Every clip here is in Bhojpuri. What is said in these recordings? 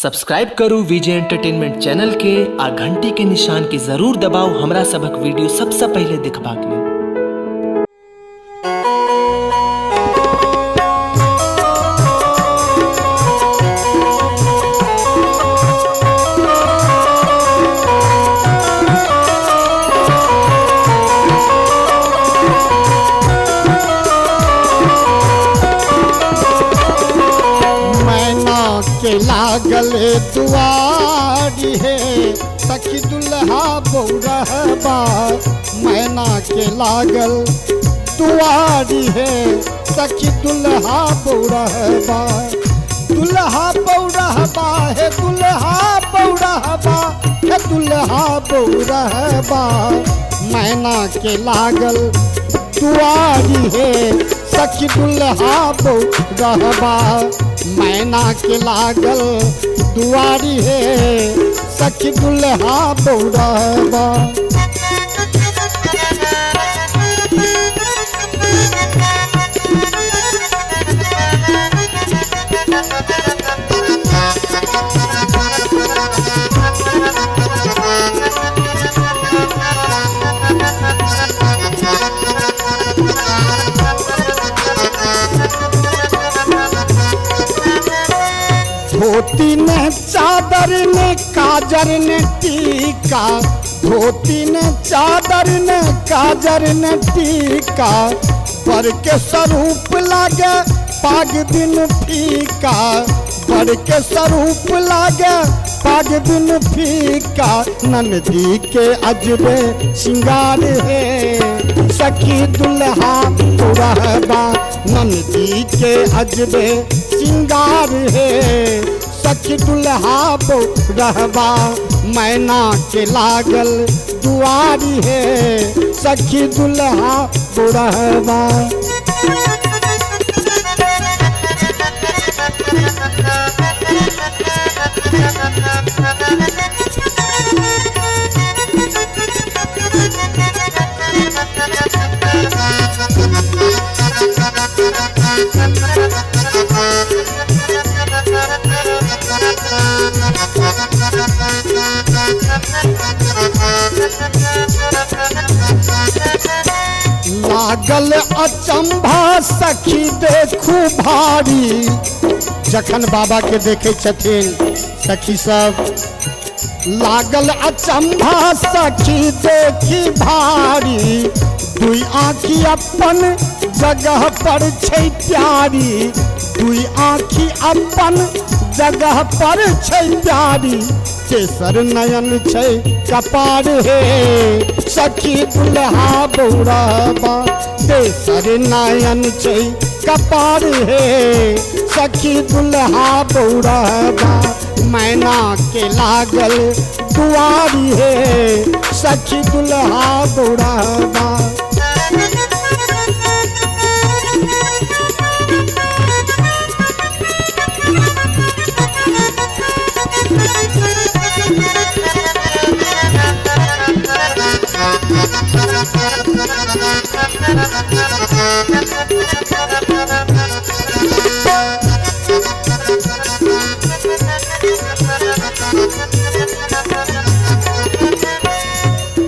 सब्सक्राइब करू विजय एंटरटेनमेंट चैनल के आ घंटी के निशान के जरूर दबाओ हमरा सबक वीडियो सबसे पहले देखबाक लेल। के लागल दुआरी है सखी दुल्हा बौरहबा। मैना के लागल दुआरी है सखी दुल्हा बौरहबा। दुल्हा बौरहबा है दुल्हा बौरहबा है दुल्हा बौरहबा। मैना के लागल दुआरी है सखी दुल्हा बौरहबा। मैना के लागल दुआरी है सखी दुल्हा बौरहबा। धोती ने चादर ने काजर ने टीका। धोती ने चादर ने काजर ने टीका। बर के स्वरूप लागे पाग बिन फीका। बर के स्वरूप लागे पाग बिन फीका। नंदी के अजबे श्रृंगार है सखी दुल्हा बौरहबा। नंदी के अजबे श्रृंगार है सखी दुल्हा बौरहबा। मैना के लागल दुआरी है सखी दुल्हा बौरहबा। लागल अचंभा सखी देखू भारी। जखन बाबा के देखे छथिन सखी सब लागल अचंभा सखी देखी भारी। दुई आँखी अपन जगह पर छै प्यारी। दुई आँखी अपन जगह पर छै प्यारी। तेसर नयन छै कपार है सखी दुल्हा बौरहबा। तेसर नयन छै कपार है सखी दुल्हा बौरहबा। मैना के लागल दुआरी है सखी दुल्हा बौरहबा।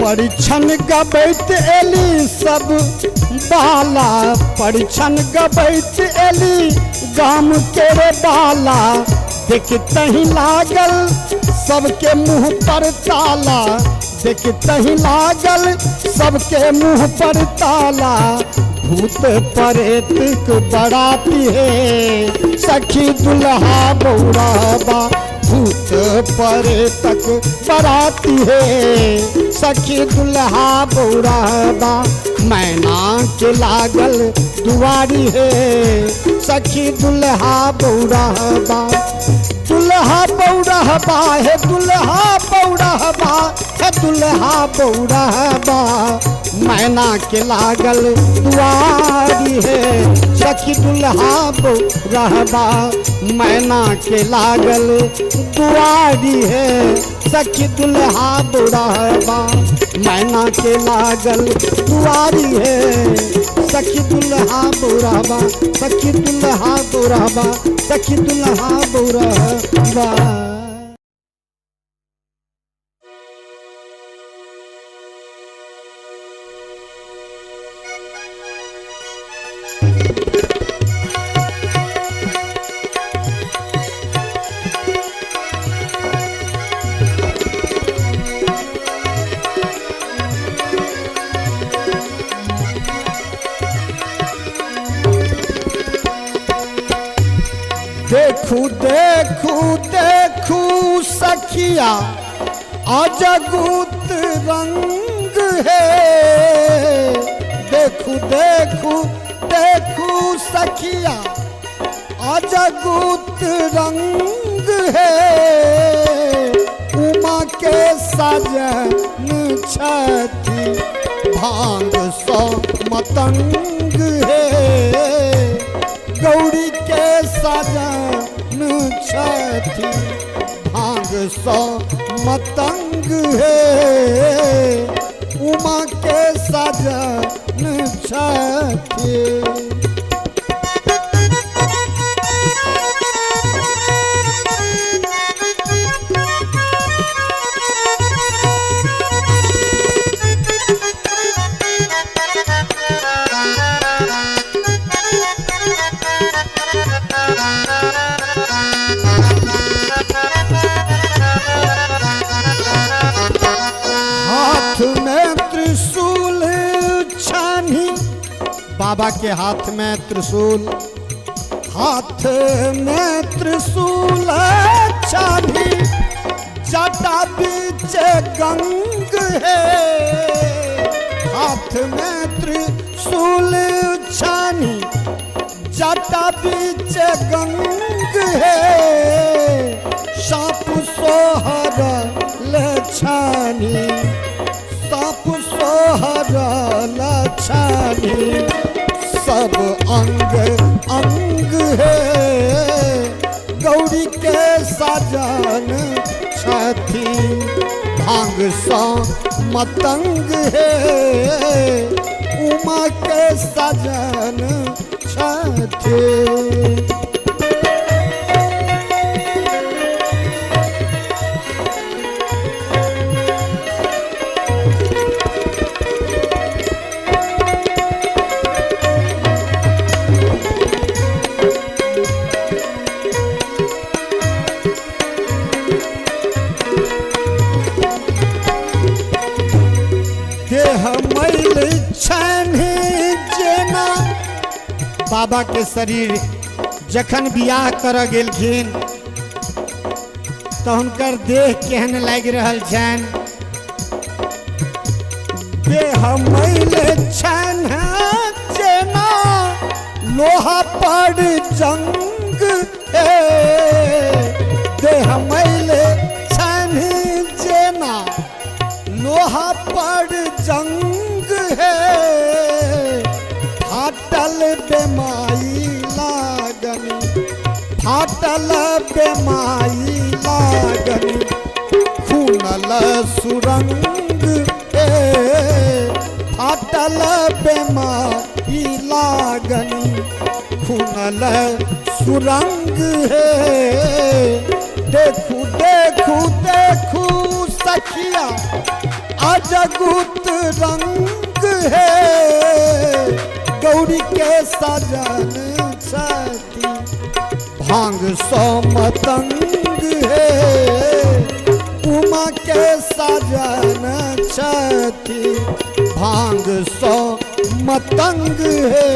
परिछन गबैत एली सब बाला। परिछन गबैत एली गाम के रे बाला। देखतहि लागल सबके मुँह पर ताला। देखतहि लागल सबके मुँह पर ताला। भूत प्रेत बराती है सखी दुल्हा बौरहबा। भूत प्रेतक बराती है सखी दुल्हा बौरहबा। मैना के लागल दुआरी है सखी दुल्हा बौरहबा। दुल्हा बौरहबा है दुल्हा बौरहबा है दुल्हा बौरहबा। मैना के लागल दुआरी है सखी दुल्हा बौरहबा। मैना के लागल दुआरी है सखी दुल्हा बौरहबा। मैना के लागल दुआरी है सखी दुल्हा बौरहबा। सखी दुल्हा बौरहबा सखी दुल्हा बौरहबा। सखिया अजगुत रंग है। देखू देखू देखू सखिया अजगुत रंग है। उमा के सजन छठी भांग सो मतंग है। गौरी के सजन छठी भांग सो मतंग है। उमा के सजन छठी हाथ में त्रिशूल छानी, बाबा के हाथ में त्रिशूल, हाथ में त्रिशूल छानी, जटा बीच गंग है। हाथ में त्रिशूल छानी, जटा बीच गंग है। साप सोहर लछानी, साप सोहर लछानी, सब अंग अंग है। गौरी के सजन छठी भांग सो मतंग है। उमा के सजन छठी बाबा के शरीर जखन बियाह कर गेलखिन तो हुनकर देह केहन लागि रहल छनि। देह मैल छनि जेना लोहा पर जंग है। देह मैल छनि जेना लोहा पर जंग है। फाटल बेमाई लागनी, फाटल बेमाई लागनी, खूनल सुरंग है। फाटल बेमाई लागनी, खूनल सुरंग है। देखू देखू देखू सखिया अजगुत रंग है। गौरी के सजन छठी भांग सो मतंग है। उमा के सजन छठी भांग सो मतंग है।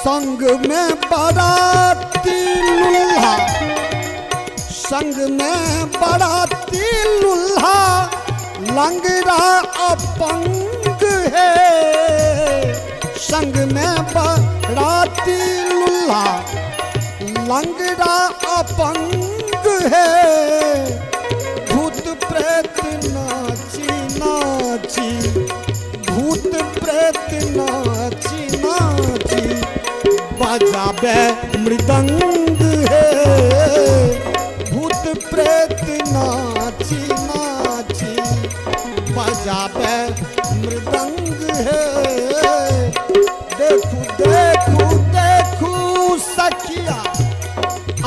संग में बाराती लुल्हा, संग में बाराती लुल्हा, लंगड़ा अपंग है। संग में बाराती लुल्हा, लंगड़ा अपंग है। भूत प्रेत नाची नाची, भूत प्रेत नाची नाची, बजाबे मृदंग है। भूत प्रेत नाची नाची, बजाबे मृदंग है। देखू देखू देखू सखिया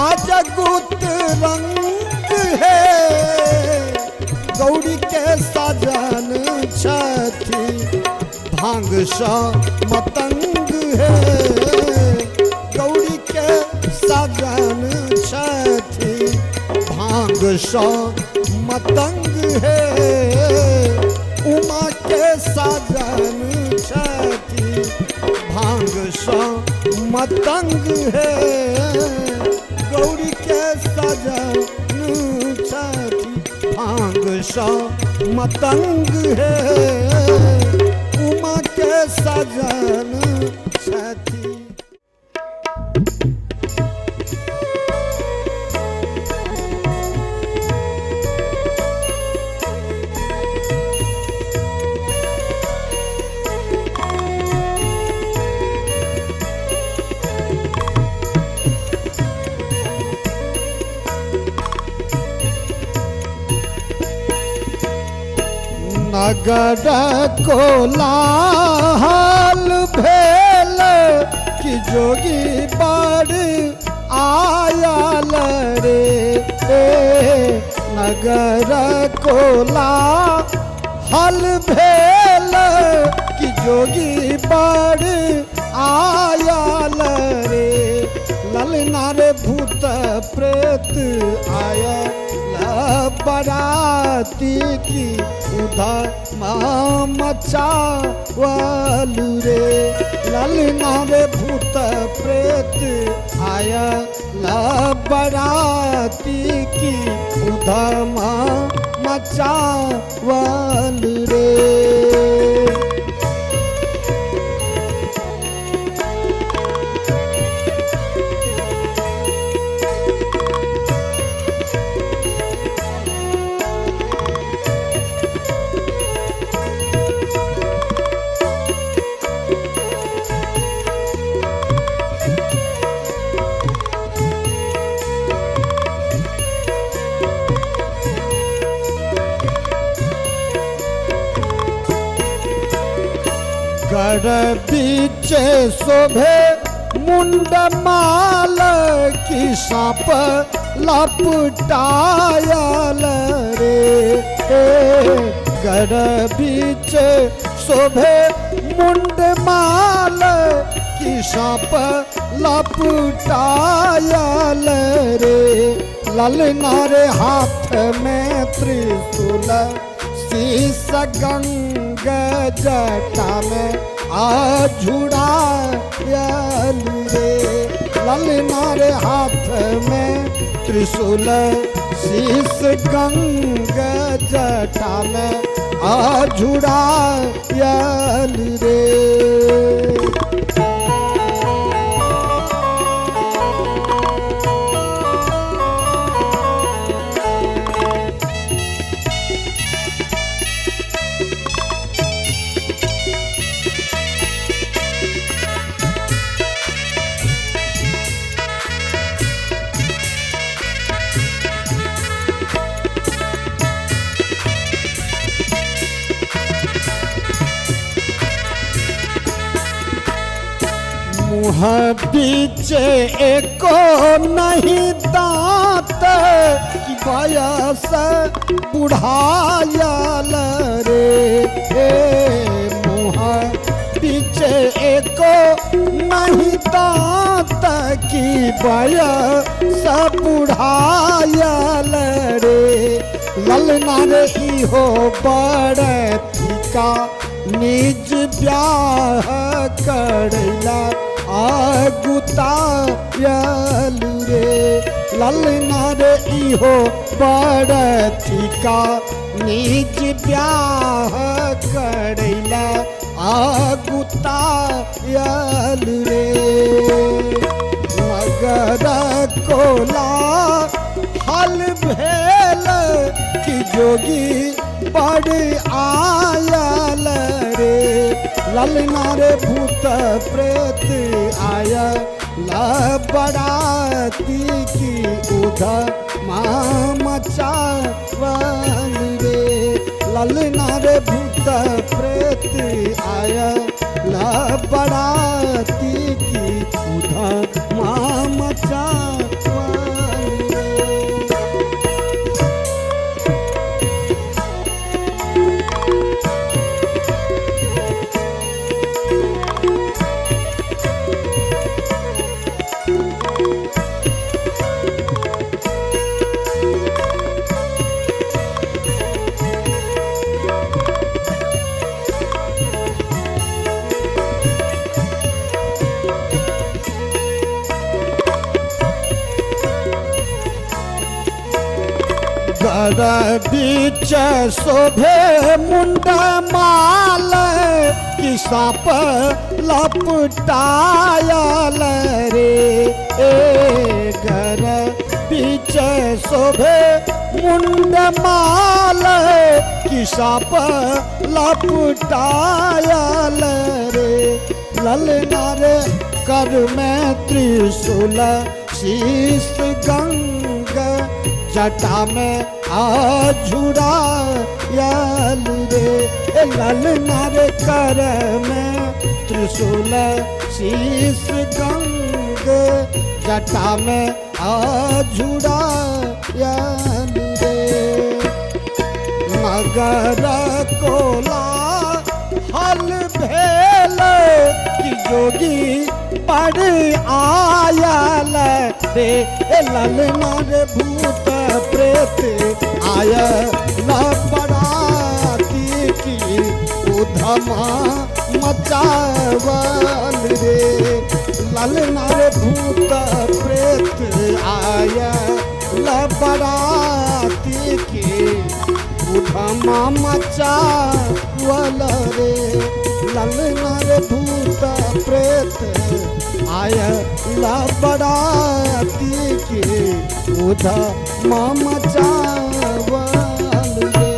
अजगुत रंग है। गौरी के सजन छठी भांग सा मतंग है गौरी के सजन छथि भांग सा मतंग है उमा के सजन छथि भांग सा मतंग है गौरी के सजन छथि भांग सा मतंग है उमा के सजन छथि। नगर कोलाहल भेल कि जोगी बड़ आयल रे नगर कोलाहल भेल कि जोगी बड़ आयल रे ललना रे भूत प्रेत आया बराती की उधर मचावल रे ललना रे भूत प्रेत आया बराती की उधर मचावल रे। गढ़ बीच शोभे मुंड माल की सांप लपटायल रे गढ़ बीच शोभे मुंड माल की सांप लपटायल रे ललना रे हाथ में त्रिशूल शीश गंगा जटा में आझुड़ायल रे ललना रे हाथ में त्रिशूल शीश गंगा जटा में आझुड़ायल रे। मुँह बीच एको नहीं दांत कि बयस बुढ़ायल रे मुँह बीच एको नहीं दांत कि बयस बुढ़ायल रे ललना रे इहो बड़ फीका निज ब्याह करला आगुतायल रे ललना रे इहो बड़ फीका निज ब्याह करला आगुतायल रे मगर कोला हल भेल कि जोगी बड़ आयल रे ललना रे भूत प्रेत आयल बराती की उधर मचावल रे ललना रे भूत प्रेत आयल बराती की उधर मचावल रे। घर बीच शोभे मुंड माल कि साप लपटायल रे घर बीच शोभे मुंड माल कि साप लपटायल रे ललना रे कर में त्रिशूल शीश गंग जटा में आझुरायल रे ललना रे कर में त्रिशूल शीश गंग जटा में आझुरायल रे मगर कोला हल भेल कि जोगी पड़ आयल रे ललना रे भूत प्रेत आयल बराती की उधमा मचावल रे ललना रे भूत प्रेत आयल बराती की उधमा मचावल रे ललना रे भूत प्रेत आयल बराती की उधमा मचावल रे।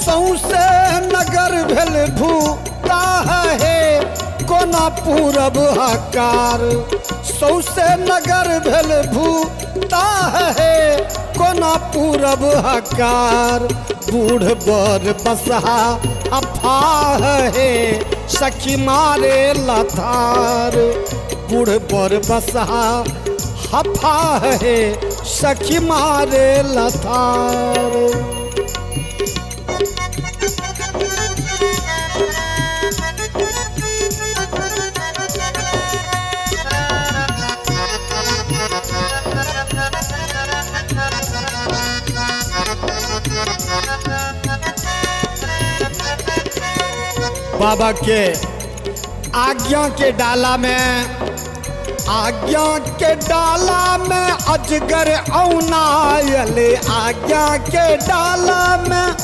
सौसे नगर भेल भूता है कोना पूरब हकार सौसे नगर भेल भूता है कोना पूरब हकार बूढ़ बर बसहा अफाह है सखी मारे लथार बूढ़ बर बसहा हफा है सखी मारे लथार। बाबा के आज्ञा के डाला में अजगर औनायल आज्ञा के डाला में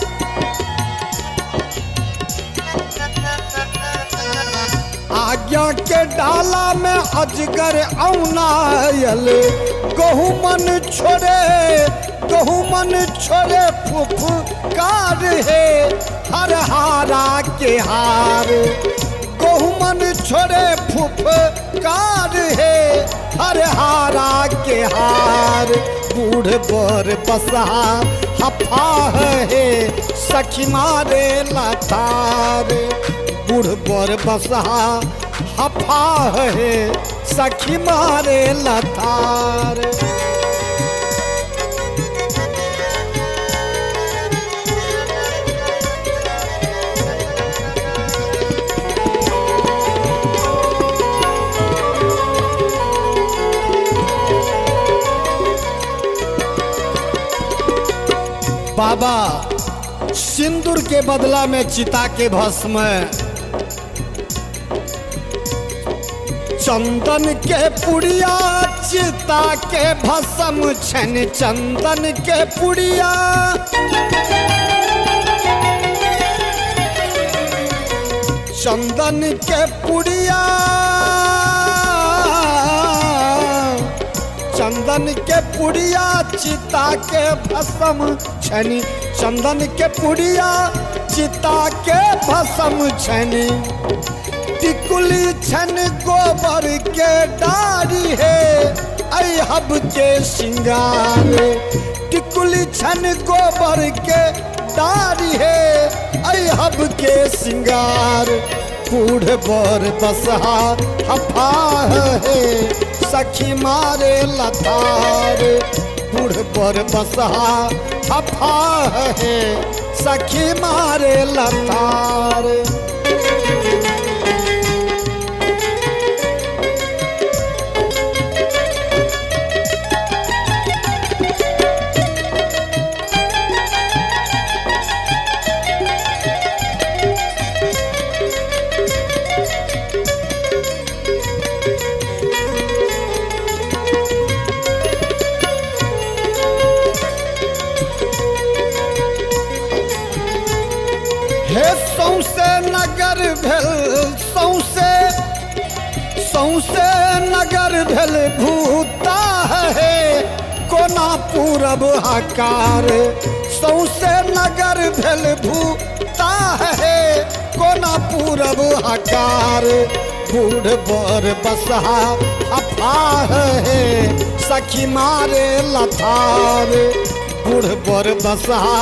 आज्ञा के डाला में अजगर औनायल गहुमन छोड़े फुफकार है हर हारा के हार गहुमन छोड़े फुफकार है हर हारा के हार बूढ़ बर बसहा हफा है सखी मारे लथार बूढ़ बर बसहा हफा है सखी मारे लथार। बाबा सिंदूर के बदला में चिता के भस्म चंदन के पुड़िया चिता के भस्म छन चंदन के पुड़िया चंदन के पुड़िया चंदन के पुड़िया चिता के भस्म छनी चंदन के पुड़िया चिता के भस्म छनी टिकुली छन गोबर के डारी है अहब के सिंगार टिकुली छन गोबर के डारी है अहब के सिंगार बूढ़ बर बसहा हफा है सखी मारे लथार बूढ़ बर बसहा हफा है सखी मारे लथार। भेल भूता है कोना पूरब हकार सौसे नगर भेल भूता है कोना पूरब हकार बूढ़ बर बसहा अफाह है सखी मारे लथार बूढ़ बर बसहा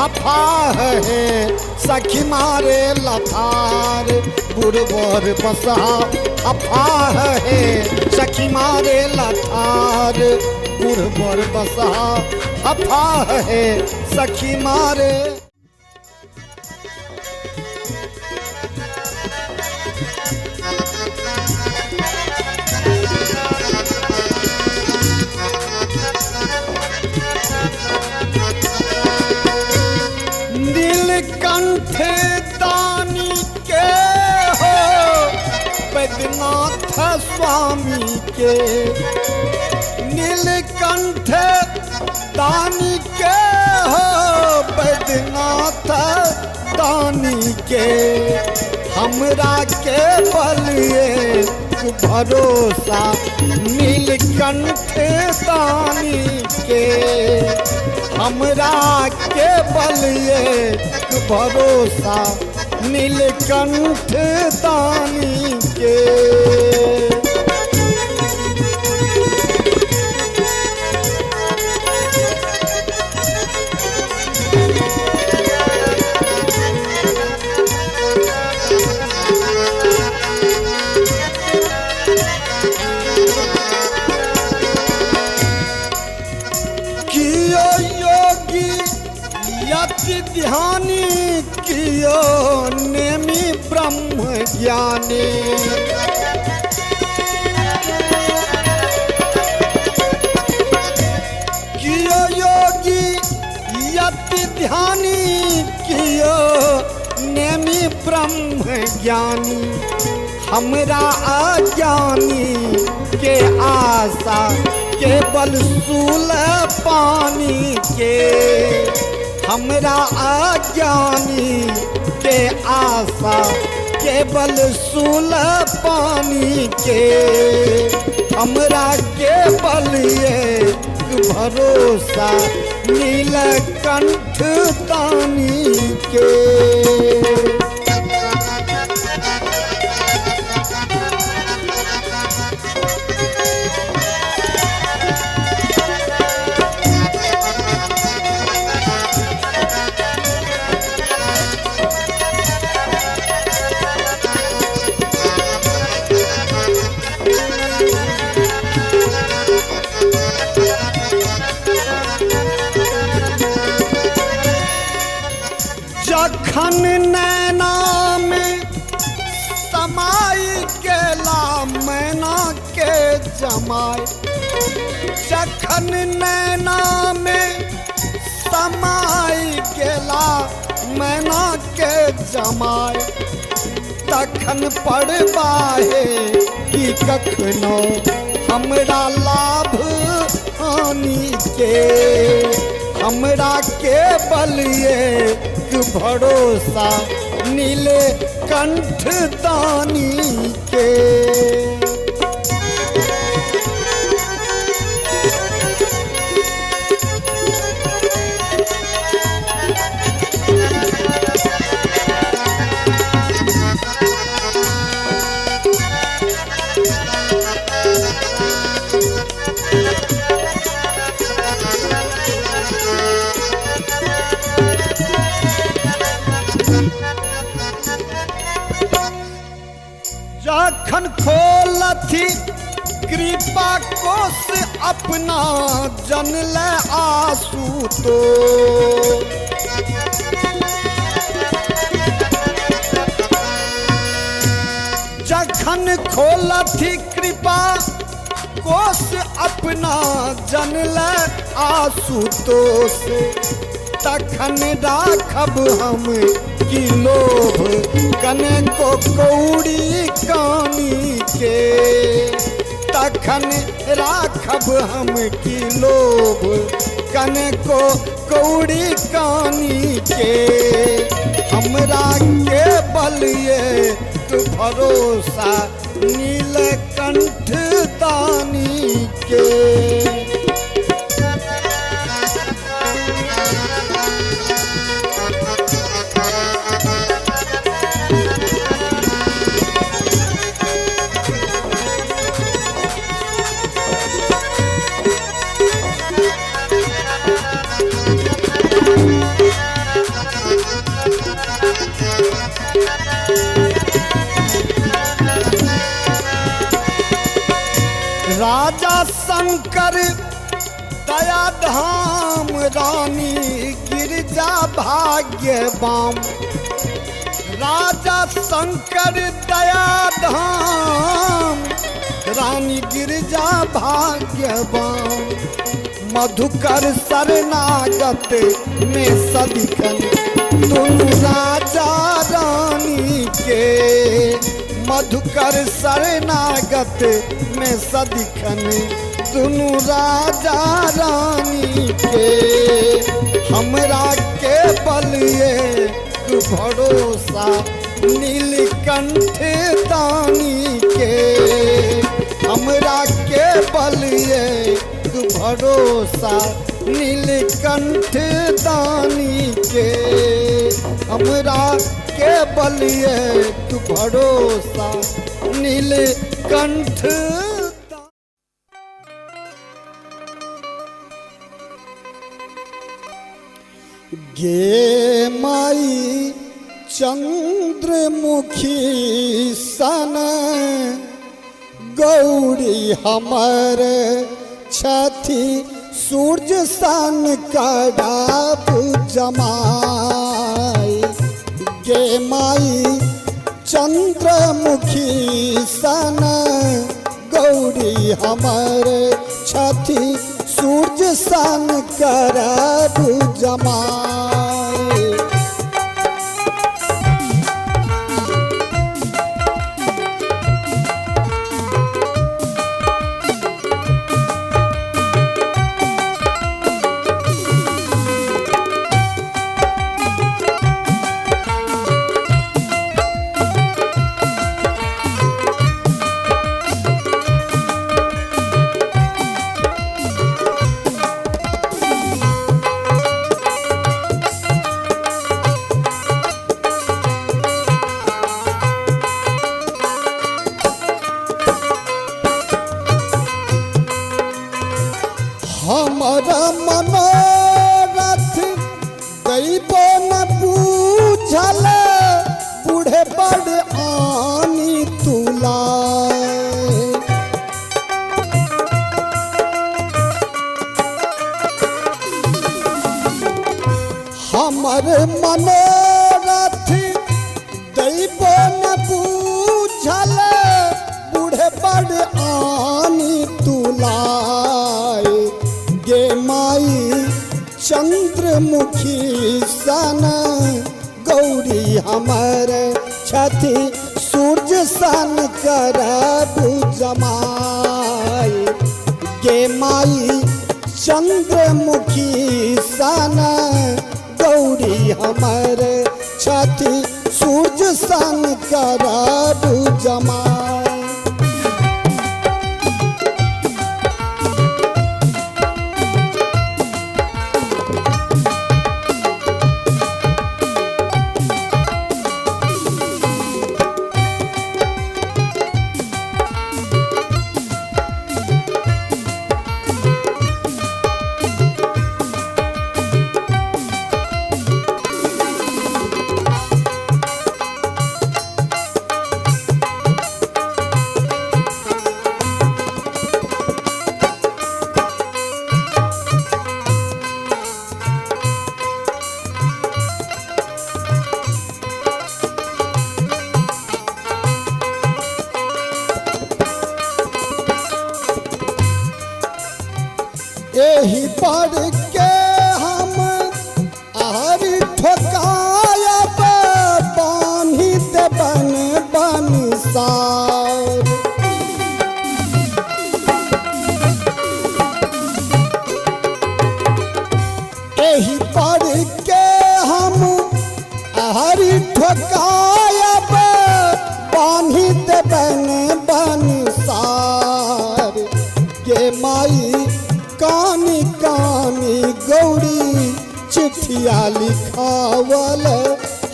अफाह है सखी मारे लथार बूढ़ बर बसहा अफाह है सखी मारे लथार बूढ़ बर बसहा अफाह है सखी मारे। नीलकंठ दानी के हो बैद्यनाथ स्वामी के नीलकंठ दानी के हो बैद्यनाथ दानी के हमरा के बलिए भरोसा नीलकंठ दानी के हमरा के बलिए भरोसा नीलकंठ दानी के। कियो योगी यति ध्यानी कियो नेमी ब्रह्म ज्ञानी कियो योगी यति ध्यानी कियो नेमी ब्रह्म ज्ञानी हमरा अज्ञानी के आशा केवल सूल पानी के हमरा अज्ञानी के आशा केवल सूल पानी के हमरा केवल ये भरोसा नीलकंठ दानी के। जखन नैना में समाई गेला मैना के जमाई जखन नैना में समाई गेला मैना के जमाई तखन पड़बाहे कि कखनो हमरा लाभ हानि के हमरा के बलिए भरोसा नीलकंठ दानी के। जखन खोलथी कृपा कोश अपना जनल आसू तो जखन खोलथी कृपा कोश अपना जनल आशुतोष तखन राखब हम की लोभ कने को कौड़ी कानी के तखन राखब हम की लोभ कने को कौड़ी कानी के हमरा के बलिए भरोसा नीलकंठ दानी के। राजा शंकर दया धाम रानी गिरजा भाग्यवाम। राजा शंकर दया धाम रानी गिरजा भाग्यवाम। मधुकर शरणागत में सदिखन दोनों राजा रानी के। मधुकर शरणागत में सदिखन दोनों राजा रानी के। हमरा के बलिए भरोसा नीलकंठ दानी के। हमरा के बलिए भरोसा नीलकंठ दानी के। हमरा के बलिए भरोसा नीलकंठ। गे माई चंद्रमुखी सन गौरी हमर छथी सूर्य सन कड़ाब जमाई। गे माई चंद्रमुखी सन गौरी हमर छथी सूर्य सन कड़ाब जमाई। हमारा मनोरथ दैबो न बूझल बूढ़े बड़ आनी तुलाए। हमर मनोरथ दैबो न बूझल बूढ़े बड़ आनी तुलाए। गे माई चंद्रमुखी सन गौरी हमर छथी सूर्य सन करब जमाई। गे माई चंद्रमुखी सन गौरी हमर छथी सूर्य सन करब जमाई। यही पर के हम आरी ठोकायब बान्ही देबन बंसार। यही पर के हम आरी ठोकायब बान्ही देबन बंसार। गौरी चिट्ठिया लिखावल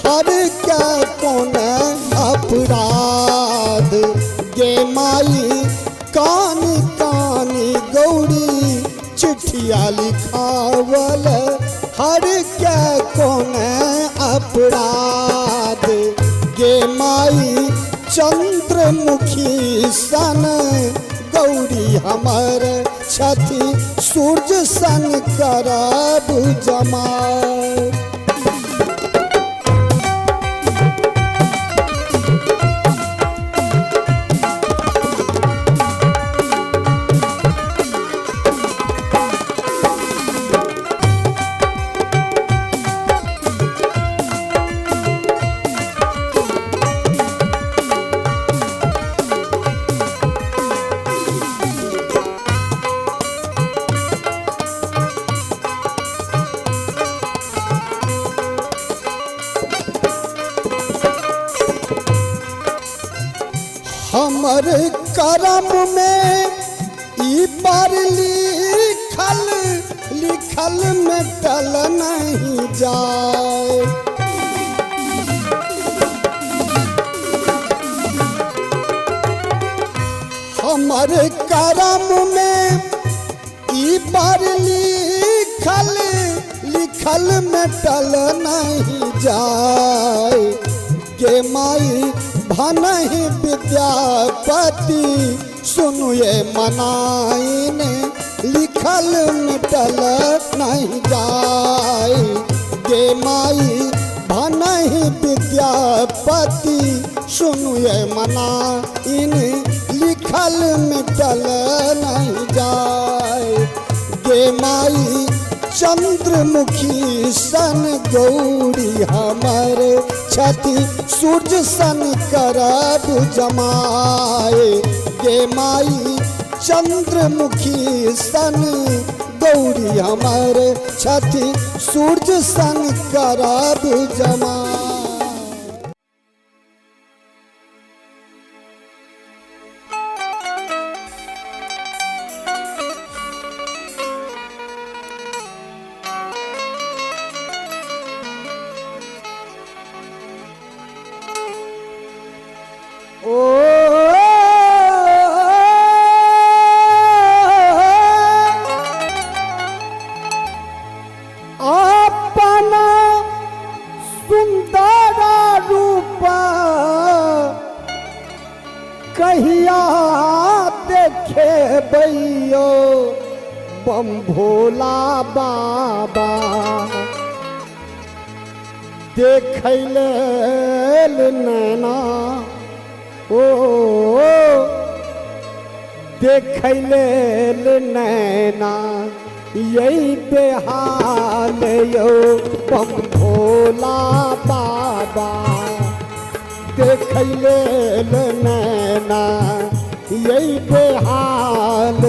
हर क्या कौन अपराध गे माई कानी कानी गौरी चिट्ठिया लिखावल हर क्या कौन अपराध गे माई चंद्रमुखी सन गौरी हमर छथि सूर्य सन करब जमार। हमर करम में ई पर लिखल लिखल मिटल नहीं जाए। हमर करम में ई पर लिखल लिखल मिटल नहीं जाए। गे माई भनहि विद्यापति सुनु ये मनाइन लिखल मिटल नहीं जाए। गे माई भनहि विद्यापति सुनु ये मनाइन लिखल मिटल नहीं जाए। गे माई चंद्रमुखी सन गौरी हमर छथि सूर्य सन करब जमाए। गे माई चंद्रमुखी सन गौरी हमर छथि सूर्य सन करब जमाए। अपना सुंदर रूप कहिया देखे बैयो बम भोला बाबा देख लेल नैना ओ देख लेल नैना यही बेहाल यो बम भोला बाबा देख लेल नैना यही बेहाल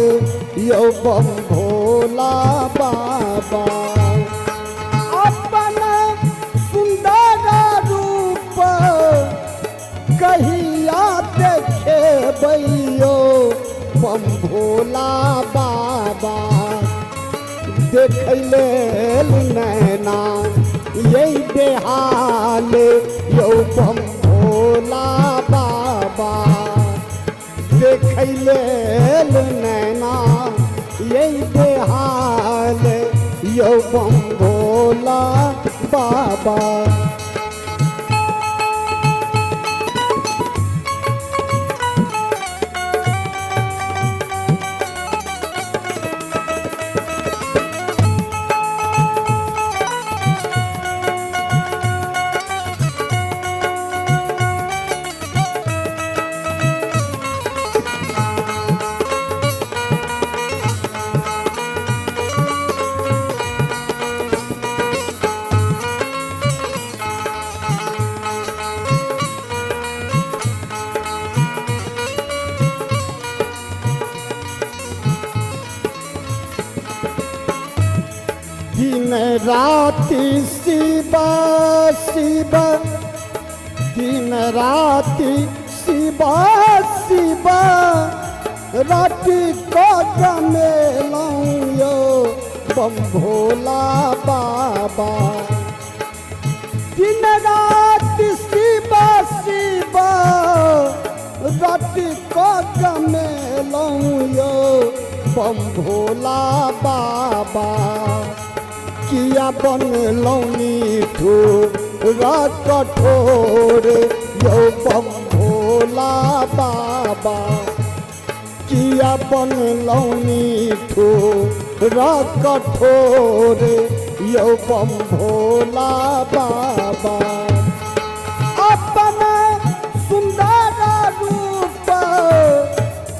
यो बम भोला बाबा। अपन सुंदर रूप कहिया देखे बैयो बम भोला बाबा देख लेल नैना यही बेहाल यो बम भोला बाबा देख लेल नैना यही बेहाल यो बम भोला बाबा। दिन राति शिव शिव दिन राति शिव शिव राति को जमेलौं यो बम भोला बाबा। दिन रात शिवा शिवा रात को गमेलौं यो बम भोला बाबा। किया बनलौं मीठूरा कठोर यो बम भोला बाबा। किया बनलौं मीठूरा कठोर यो बम भोला बाबा। अपना सुंदर रूप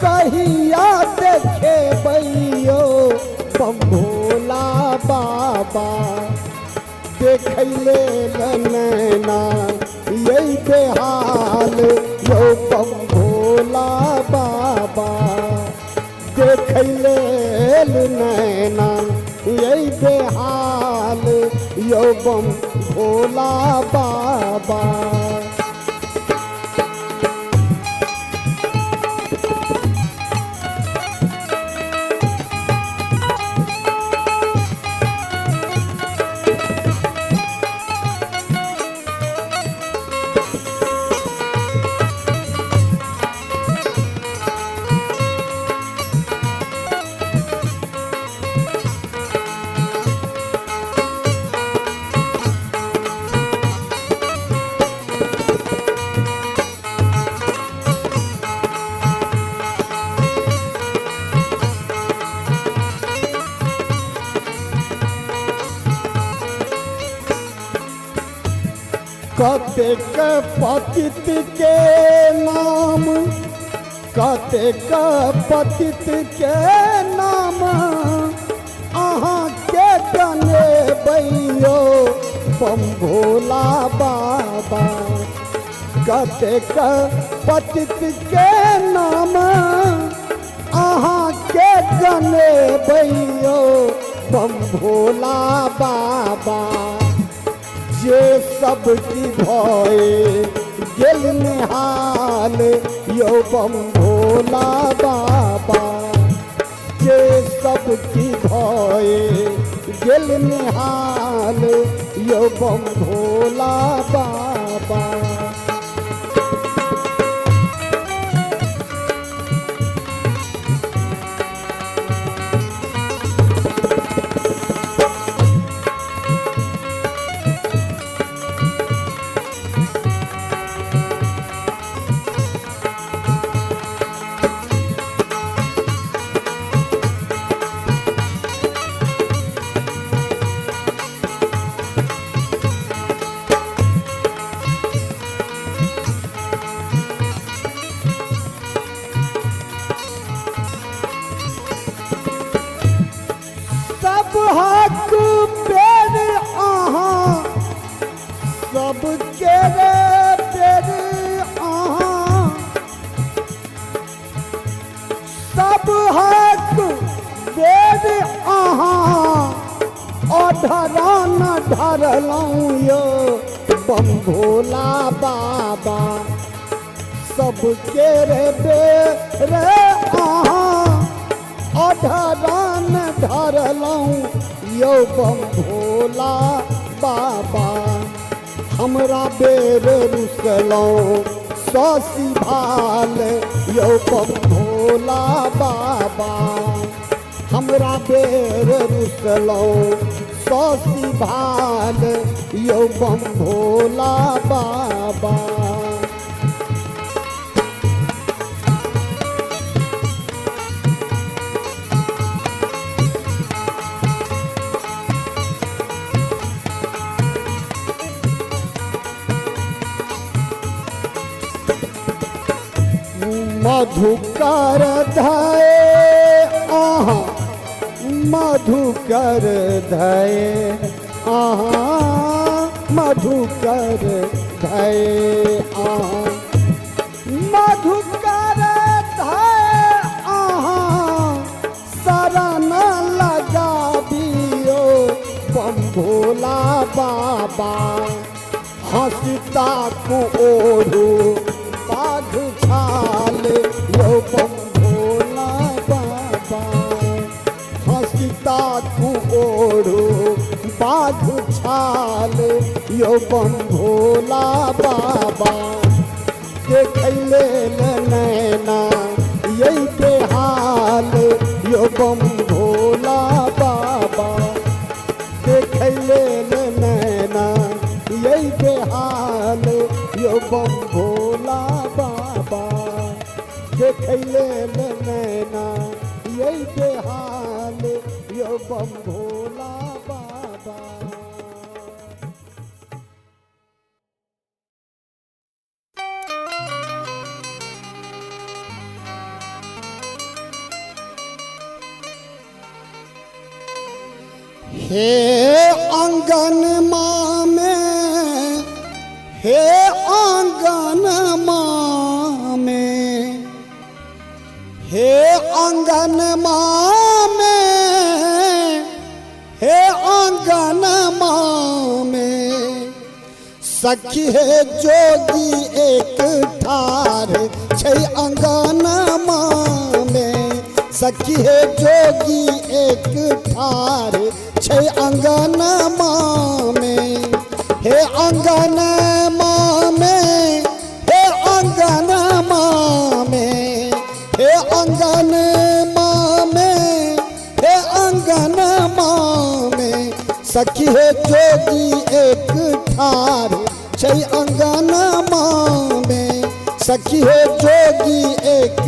कहिया देखे बैयो बम भोला बाबा। देखले नैना यही बेहाल यो बम भोला बाबा। देखले नैना यही बेहाल यो बम भोला बाबा। कतेक पतित के नाम कतेक पतित के नाम अहाँ के गने बैयो बम भोला बाबा। कतेक पतित के नाम अहाँ के गने बैयो बम भोला बाबा। जे सबकी भय गेल निहाल यो बम भोला बाबा। जे सबकी भय गेल निहाल यो बम भोला बाबा। हाथ पेर अहाँ सबके पेर अहाँ। सब हाथ पेर अहाँ अधरान धरलौं यो बम भोला बाबा। सबके बेर अहाँ अधरान धरलौं यो बम भोला बाबा। हमरा बेर रुसलौं ससी भाल यो बम भोला बाबा। हमरा बेर रुसलौं ससी भाल यो बम भोला बाबा। मधुकर धये अहाँ मधुकर धये अहाँ मधुकर धये अहाँ मधुकर धये अहाँ शरण लगाबियो बम भोला बाबा। हंसता को ओढ़ू बाघ छाल यो बम भोला बाबा। हंसता को ओढ़ो बाघ छाल यो बम भोला बाबा देखले नैना यही के हाल यो बम भोला बाबा देखले नैना यही के हाल यो बम भोला बाबा देखले नैना यही के हाल यो बम भोला बाबा। हे आंगन माँ में, हे आंगन माँ में, हे आंगन माँ में, हे आंगन माँ में सखी है जोगी एक ठार छै आंगन माँ में सखी है जोगी एक ठार छै आंगन माँ में। हे आंगन माँ में, हे आंगन माँ में, हे आंगन माँ में, हे आंगन माँ में सखी है जोगी एक ठार छै आंगन माँ में सखी है जोगी एक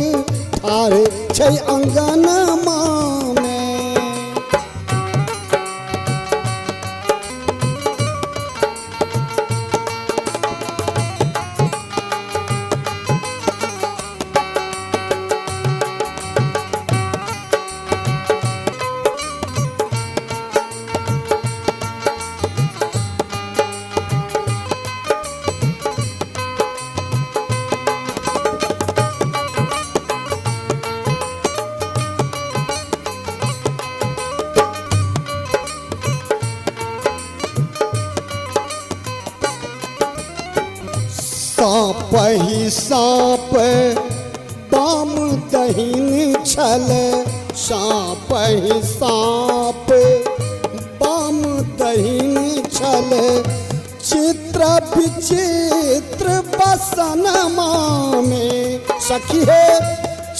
ठार छै आंगन माँ में। सांप ही सांप बाम दहिन छल सांप ही सांप बाम दहिन छल चित्र विचित्र बसन माँ में सखी है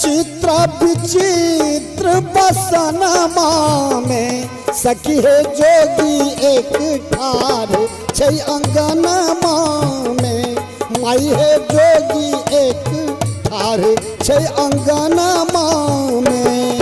चित्र विचित्र बसन माँ में सखी है जोगी एक ठार छै आंगन माँ में माई है जोगी एक ठार छै आंगन माँ में।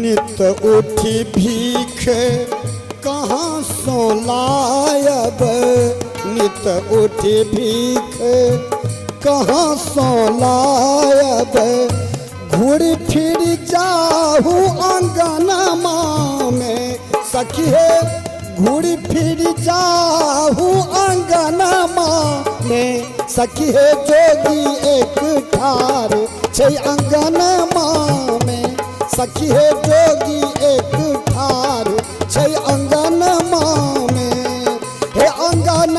नित उठी भीख कहाँ सो लायब नित उठी भीख कहाँ सो लायब घूर फिर जाहू आंगन माँ में सखी है घूर फिर जाहू आंगन माँ में सखी है जोगी एक ठार छै आंगन माँ में सखी है जोगी एक ठार छै आंगन माँ में। हे आंगन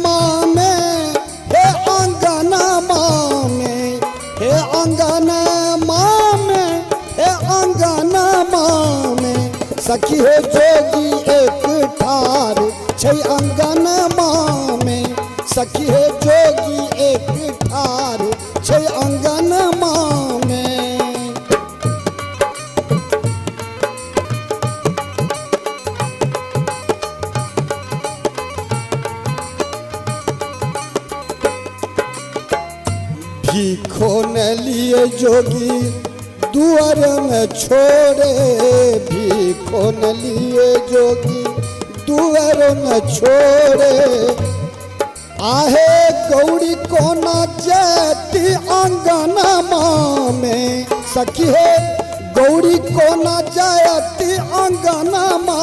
माँ में, हे आंगन माँ में, हे आंगन माँ में, हे आंगन माँ में सखी है जोगी एक ठार छै आंगन माँ में सखी है जोगी एक ठार छै आंगन माँ में। भीखो न लिए जोगी दुआर न छोड़े भीखो न लिए जोगी दुआर न छोड़े आहे गौरी कोना जयती अंगनमा में सखी है गौरी कोना जयती अंगनमा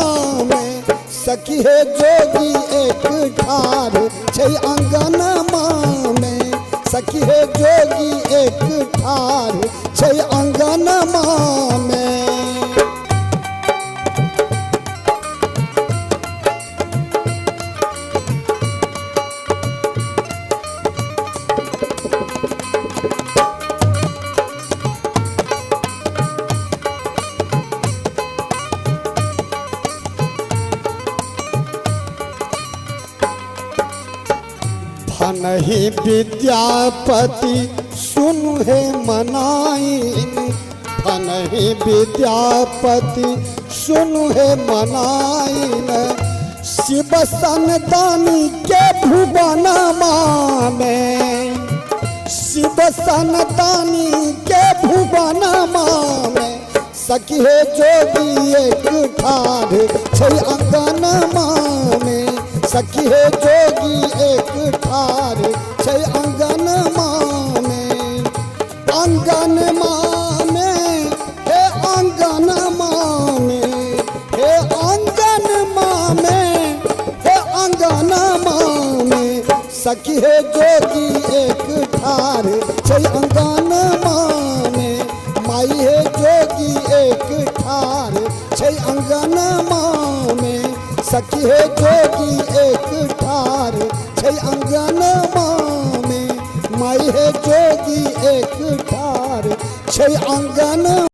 में सखी है जोगी एक ठार छै अंगनमा में सखी है जोगी एक ठार छै अंगनमा में। फनहि विद्यापति सुनु है मनाइन फनहि विद्यापति सुनु है मनाइन शिव सनदानी के भुवनमा में शिव सनदानी के भुवनमा में सखी है जोगी एक ठाढ़ छै अंगनमा में सखी है जोगी एक ठार छै अंगनमा में अंगनमा में हे अंगनमा में हे अंगनमा में हे अंगनमा में सखी है जोगी एक ठार छै अंगनमा में माई है जोगी एक ठार छै अंगनमा में सखी है जोगी एक ठार छै अंगनमा में माई है जोगी एक ठार छै अंगनमा।